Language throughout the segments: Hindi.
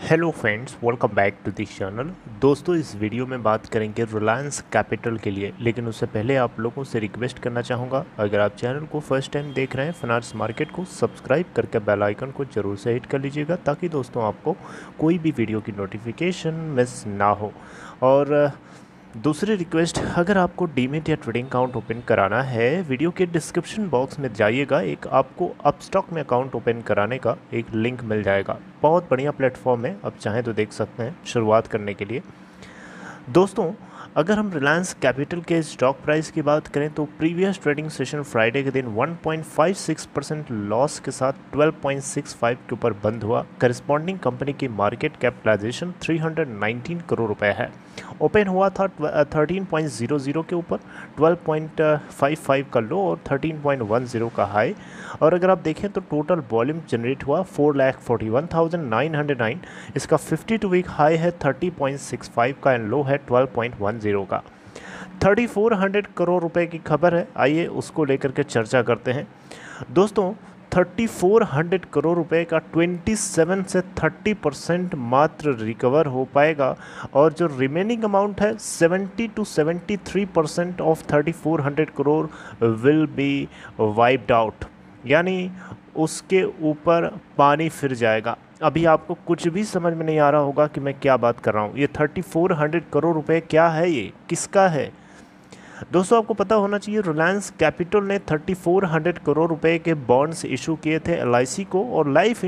Hello friends, welcome back to this channel. दोस्तों, इस वीडियो में बात करेंगे रिलायंस कैपिटल के लिए, लेकिन उससे पहले आप लोगों से रिक्वेस्ट करना चाहूँगा, अगर आप चैनल को फर्स्ट टाइम देख रहे हैं फाइनेंस मार्केट को सब्सक्राइब करके बेल आइकन को ज़रूर से हिट कर लीजिएगा, ताकि दोस्तों आपको कोई भी वीडियो की नोटिफिकेशन मिस ना हो। और दूसरी रिक्वेस्ट, अगर आपको डीमेट या ट्रेडिंग अकाउंट ओपन कराना है, वीडियो के डिस्क्रिप्शन बॉक्स में जाइएगा, एक आपको अपस्टॉक में अकाउंट ओपन कराने का एक लिंक मिल जाएगा। बहुत बढ़िया प्लेटफॉर्म है, आप चाहें तो देख सकते हैं शुरुआत करने के लिए। दोस्तों, अगर हम रिलायंस कैपिटल के स्टॉक प्राइस की बात करें तो प्रीवियस ट्रेडिंग सेशन फ्राइडे के दिन 1.56% लॉस के साथ 12.65 के ऊपर बंद हुआ। करस्पॉन्डिंग कंपनी की मार्केट कैपिटलाइजेशन 319 करोड़ रुपए है। ओपन हुआ था 13.00 के ऊपर, 12.55 का लो और 13.10 का हाई। और अगर आप देखें तो टोटल वॉल्यूम जनरेट हुआ 4,41,909। इसका 52 वीक हाई है 30.65 का एंड लो है 12.10 का। 3400 करोड़ रुपए की खबर है, आइए उसको लेकर के चर्चा करते हैं। दोस्तों, 3400 करोड़ रुपए का 27 से 30% मात्र रिकवर हो पाएगा, और जो रिमेनिंग अमाउंट है 70 to 73% of 3400 crore will be wiped out, यानी उसके ऊपर पानी फिर जाएगा। अभी आपको कुछ भी समझ में नहीं आ रहा होगा कि मैं क्या बात कर रहा हूँ। ये 3400 करोड़ रुपए क्या है, ये किसका है? दोस्तों, आपको पता होना चाहिए रिलायंस कैपिटल ने 3400 करोड़ रुपए के बॉन्ड्स इशू किए थे एलआईसी को, और life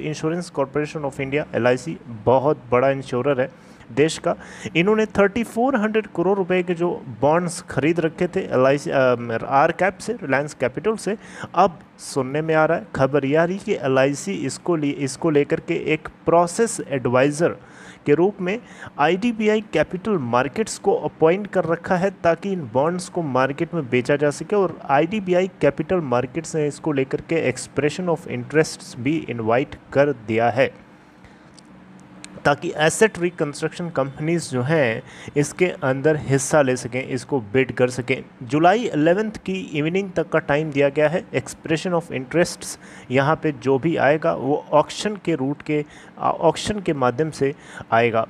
insurance corporation of India, LIC बहुत बड़ा इंश्योरर है देश का। इन्होंने 3400 करोड़ रुपए के जो बॉन्ड्स खरीद रखे थे एलआईसी आर कैप से, रिलायंस कैपिटल से। अब सुनने में आ रहा है, खबर यह आ रही कि एलआईसी इसको लेकर के एक प्रोसेस एडवाइज़र के रूप में आईडीबीआई कैपिटल मार्केट्स को अपॉइंट कर रखा है, ताकि इन बॉन्ड्स को मार्केट में बेचा जा सके। और आईडीबीआई कैपिटल मार्केट्स ने इसको लेकर के एक्सप्रेशन ऑफ इंटरेस्ट भी इनवाइट कर दिया है, ताकि एसेट रिकंस्ट्रक्शन कंपनीज जो हैं इसके अंदर हिस्सा ले सकें, इसको बिड कर सकें। जुलाई 11 की इवनिंग तक का टाइम दिया गया है। एक्सप्रेशन ऑफ इंटरेस्ट्स यहाँ पे जो भी आएगा वो ऑक्शन के माध्यम से आएगा,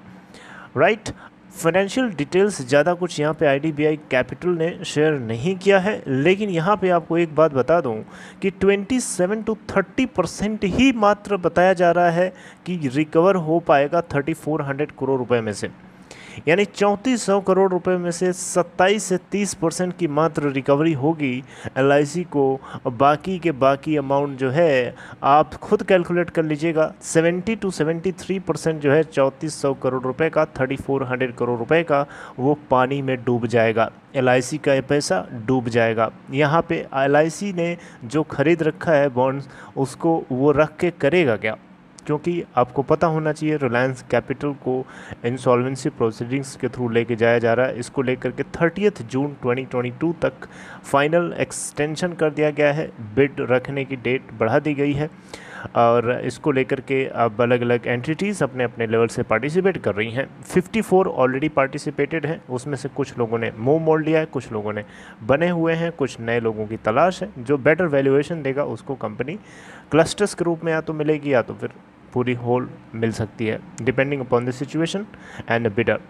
राइट। फाइनेंशियल डिटेल्स ज़्यादा कुछ यहाँ पे आईडीबीआई कैपिटल ने शेयर नहीं किया है, लेकिन यहाँ पे आपको एक बात बता दूँ कि 27 to 30% ही मात्र बताया जा रहा है कि रिकवर हो पाएगा 3400 करोड़ रुपए में से, यानी 3400 करोड़ रुपए में से 27 से 30% की मात्र रिकवरी होगी एलआईसी को। बाकी के बाकी अमाउंट जो है आप खुद कैलकुलेट कर लीजिएगा। 70 to 73% जो है 3400 करोड़ रुपए का, 3400 करोड़ रुपए का, वो पानी में डूब जाएगा। एलआईसी का ये पैसा डूब जाएगा। यहाँ पे एलआईसी ने जो खरीद रखा है बॉन्ड्स, उसको वो रख के करेगा क्या? क्योंकि आपको पता होना चाहिए रिलायंस कैपिटल को इंसॉल्वेंसी प्रोसीडिंग्स के थ्रू लेके जाया जा रहा है। इसको लेकर के 30 जून 2022 तक फाइनल एक्सटेंशन कर दिया गया है। बिड रखने की डेट बढ़ा दी गई है, और इसको लेकर के अब अलग अलग एंटिटीज़ अपने अपने लेवल से पार्टिसिपेट कर रही हैं। 54 ऑलरेडी पार्टिसिपेटेड हैं, उसमें से कुछ लोगों ने मुंह मोड़ लिया है, कुछ लोगों ने बने हुए हैं, कुछ नए लोगों की तलाश है। जो बेटर वैल्यूएशन देगा उसको कंपनी क्लस्टर्स के रूप में या तो मिलेगी या तो फिर पूरी होल मिल सकती है, depending upon the situation and bidder.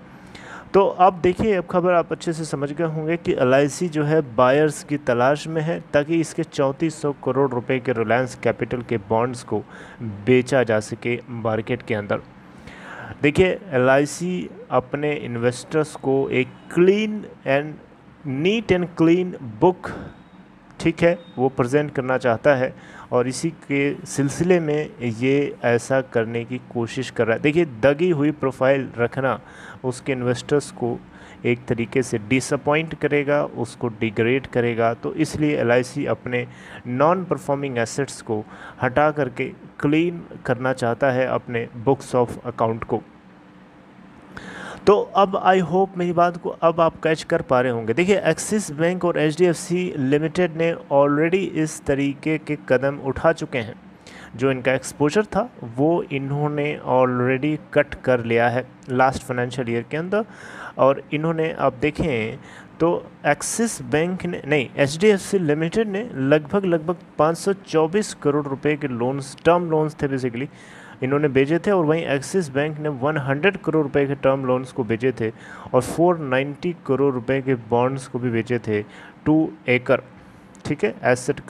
तो अब देखिए, अब खबर आप अच्छे से समझ गए होंगे कि एलआईसी जो है बायर्स की तलाश में है, ताकि इसके 3400 करोड़ रुपए के रिलायंस कैपिटल के बॉन्ड्स को बेचा जा सके मार्केट के अंदर। देखिए, एलआईसी अपने इन्वेस्टर्स को एक नीट एंड क्लीन बुक, ठीक है, वो प्रेजेंट करना चाहता है, और इसी के सिलसिले में ये ऐसा करने की कोशिश कर रहा है। देखिए, दगी हुई प्रोफाइल रखना उसके इन्वेस्टर्स को एक तरीके से डिसअपॉइंट करेगा, उसको डिग्रेड करेगा। तो इसलिए एलआईसी अपने नॉन परफॉर्मिंग एसेट्स को हटा करके क्लीन करना चाहता है अपने बुक्स ऑफ अकाउंट को। तो अब आई होप मेरी बात को अब आप कैच कर पा रहे होंगे। देखिए, एक्सिस बैंक और एचडीएफसी लिमिटेड ने ऑलरेडी इस तरीके के कदम उठा चुके हैं। जो इनका एक्सपोजर था वो इन्होंने ऑलरेडी कट कर लिया है लास्ट फाइनेंशियल ईयर के अंदर। और इन्होंने, आप देखें तो एक्सिस बैंक ने नहीं, एचडीएफसी लिमिटेड ने लगभग 524 करोड़ रुपए के लोन्स, टर्म लोन्स थे बेसिकली, इन्होंने भेजे थे, और वहीं एक्सिस बैंक ने 100 करोड़ रुपए के टर्म लोन्स को भेजे थे और 490 करोड़ रुपए के बॉन्ड्स को भी भेजे थे टू एकर, ठीक है, एसेट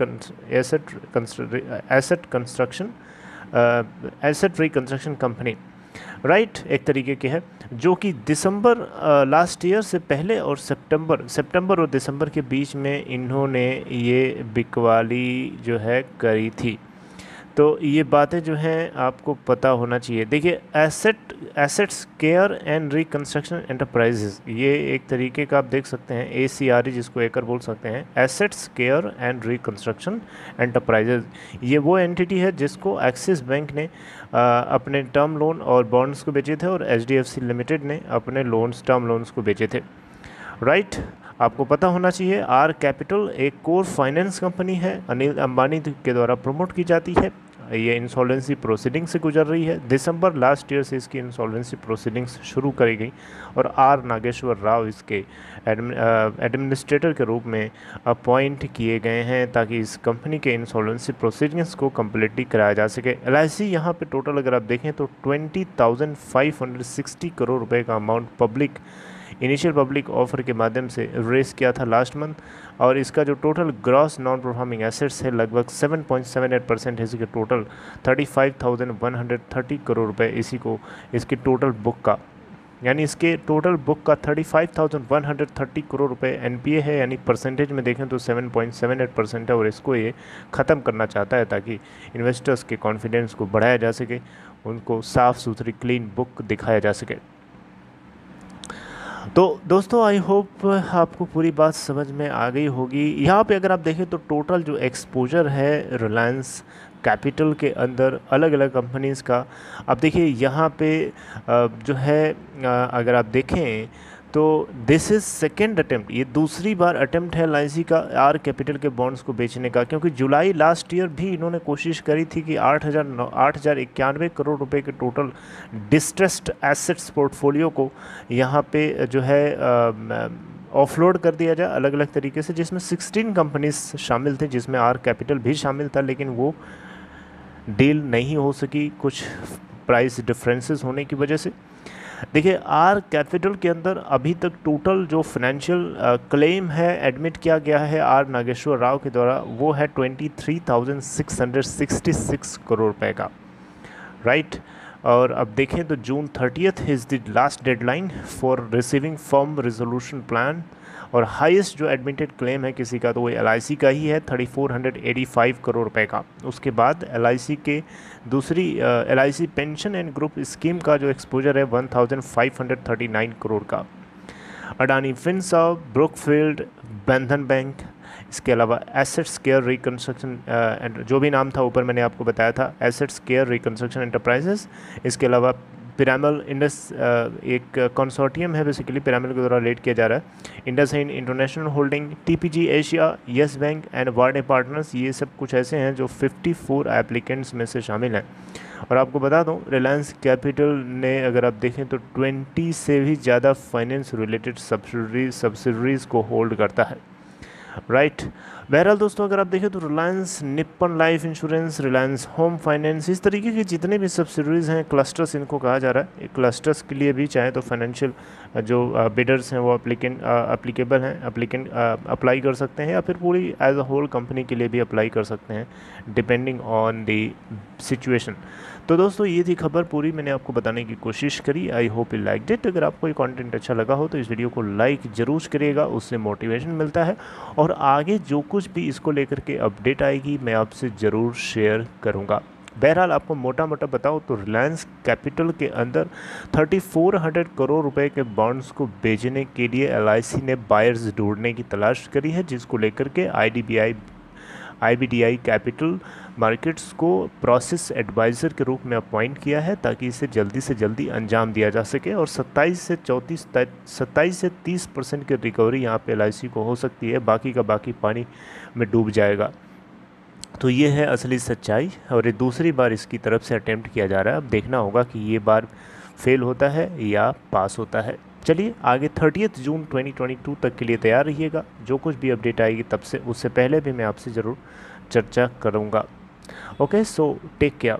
रिकंस्ट्रक्शन कंपनी, राइट, एक तरीके के है, जो कि दिसंबर लास्ट ईयर से पहले और सितंबर और दिसंबर के बीच में इन्होंने ये बिकवाली जो है करी थी। तो ये बातें जो हैं आपको पता होना चाहिए। देखिए, assets care and reconstruction enterprises, ये एक तरीके का आप देख सकते हैं ACRE, जिसको एकर बोल सकते हैं, assets care and reconstruction enterprises. ये वो एंटिटी है जिसको एक्सिस बैंक ने अपने टर्म लोन और बॉन्ड्स को बेचे थे और HDFC लिमिटेड ने अपने टर्म लोन्स को बेचे थे, राइट। आपको पता होना चाहिए आर कैपिटल एक कोर फाइनेंस कंपनी है, अनिल अंबानी के द्वारा प्रमोट की जाती है। ये इंसॉल्वेंसी प्रोसीडिंग से गुजर रही है। दिसंबर लास्ट ईयर से इसकी इंसॉल्वेंसी प्रोसीडिंग्स शुरू करी गई और आर नागेश्वर राव इसके एडमिनिस्ट्रेटर के रूप में अपॉइंट किए गए हैं ताकि इस कंपनी के इंसॉल्वेंसी प्रोसीडिंग्स को कम्प्लीटली कराया जा सके। LIC यहाँ पे टोटल अगर आप देखें तो 20,560 करोड़ रुपए का अमाउंट इनिशियल पब्लिक ऑफर के माध्यम से रेस किया था लास्ट मंथ, और इसका जो total gross non performing assets है लगभग 7.78% है इसके टोटल 35,130 करोड़ रुपए इसकी टोटल बुक का, यानी इसके टोटल बुक का 35,130 करोड़ रुपए NPA है, यानी परसेंटेज में देखें तो 7.78% है, और इसको ये ख़त्म करना चाहता है ताकि इन्वेस्टर्स के कॉन्फिडेंस को बढ़ाया जा सके, उनको साफ़ सुथरी क्लीन बुक दिखाया जा सके। तो दोस्तों, आई होप आपको पूरी बात समझ में आ गई होगी। यहाँ पे अगर आप देखें तो टोटल जो एक्सपोजर है रिलायंस कैपिटल के अंदर अलग अलग कंपनीज़ का, अब देखिए यहाँ पे जो है अगर आप देखें तो दिस इज़ सेकेंड अटेम्प्ट, ये दूसरी बार अटेम्प्ट है LIC का आर कैपिटल के बॉन्ड्स को बेचने का, क्योंकि जुलाई लास्ट ईयर भी इन्होंने कोशिश करी थी कि 8,091 करोड़ रुपए के टोटल डिस्ट्रेस्ड एसेट्स पोर्टफोलियो को यहाँ पे जो है ऑफलोड कर दिया जाए अलग अलग तरीके से, जिसमें 16 कंपनीज शामिल थे, जिसमें आर कैपिटल भी शामिल था, लेकिन वो डील नहीं हो सकी कुछ प्राइस डिफरेंसेस होने की वजह से। देखिए, आर कैपिटल के अंदर अभी तक टोटल जो फाइनेंशियल क्लेम है एडमिट किया गया है आर नागेश्वर राव के द्वारा, वो है 23,666 करोड़ रुपए का, राइट। और अब देखें तो जून 30 is the last deadline for receiving firm resolution plan, और हाईएस्ट जो एडमिटेड क्लेम है किसी का तो वो LIC का ही है 3,485 करोड़ रुपए का। उसके बाद LIC के दूसरी LIC pension and group scheme का जो एक्सपोजर है 1,539 करोड़ का। अडानी फिनसर्व, ब्रुकफील्ड, बंधन बैंक, इसके अलावा एसेट्स केयर रिकंस्ट्रक्शन जो भी नाम था ऊपर मैंने आपको बताया था, एसेट्स केयर रिकंस्ट्रक्शन एंटरप्राइजेस, इसके अलावा पिरामल इंडस एक कंसोर्टियम है बेसिकली पिरामल के द्वारा लीड किया जा रहा है, IndusInd international holding, TPG Asia, yes bank and Warde partners, ये सब कुछ ऐसे हैं जो 54 एप्लीकेंट्स में से शामिल हैं। और आपको बता दूं रिलायंस कैपिटल ने अगर आप देखें तो 20 से भी ज़्यादा फाइनेंस रिलेटेड सब्सिडरीज को होल्ड करता है, राइट। बहरहाल दोस्तों, अगर आप देखें तो Reliance, Nippon life insurance, Reliance home finance, इस तरीके के जितने भी सब्सिडरीज हैं, क्लस्टर्स इनको कहा जा रहा है। क्लस्टर्स के लिए भी चाहे तो फाइनेंशियल जो बिडर्स हैं वो अप्लीकेबल हैं, अप्लाई कर सकते हैं, या फिर पूरी एज अ होल कंपनी के लिए भी अप्लाई कर सकते हैं डिपेंडिंग ऑन द सिचुएशन। तो दोस्तों, ये थी खबर पूरी, मैंने आपको बताने की कोशिश करी। I hope you liked it. अगर आपको ये कंटेंट अच्छा लगा हो तो इस वीडियो को लाइक ज़रूर करिएगा, उससे मोटिवेशन मिलता है, और आगे जो कुछ भी इसको लेकर के अपडेट आएगी मैं आपसे ज़रूर शेयर करूँगा। बहरहाल आपको मोटा मोटा बताओ तो रिलायंस कैपिटल के अंदर 3,400 करोड़ रुपए के बॉन्ड्स को बेचने के लिए LIC ने बायर्स ढूंढने की तलाश करी है, जिसको लेकर के IBDI कैपिटल मार्केट्स को प्रोसेस एडवाइज़र के रूप में अपॉइंट किया है ताकि इसे जल्दी से जल्दी अंजाम दिया जा सके, और 27 से 30% की रिकवरी यहाँ पे LIC को हो सकती है, बाकी का बाकी पानी में डूब जाएगा। तो ये है असली सच्चाई, और ये दूसरी बार इसकी तरफ से अटेम्प्ट किया जा रहा है। अब देखना होगा कि ये बार फेल होता है या पास होता है। चलिए आगे 30 जून 2022 तक के लिए तैयार रहिएगा। जो कुछ भी अपडेट आएगी तब से उससे पहले भी मैं आपसे ज़रूर चर्चा करूँगा। Okay, so take care.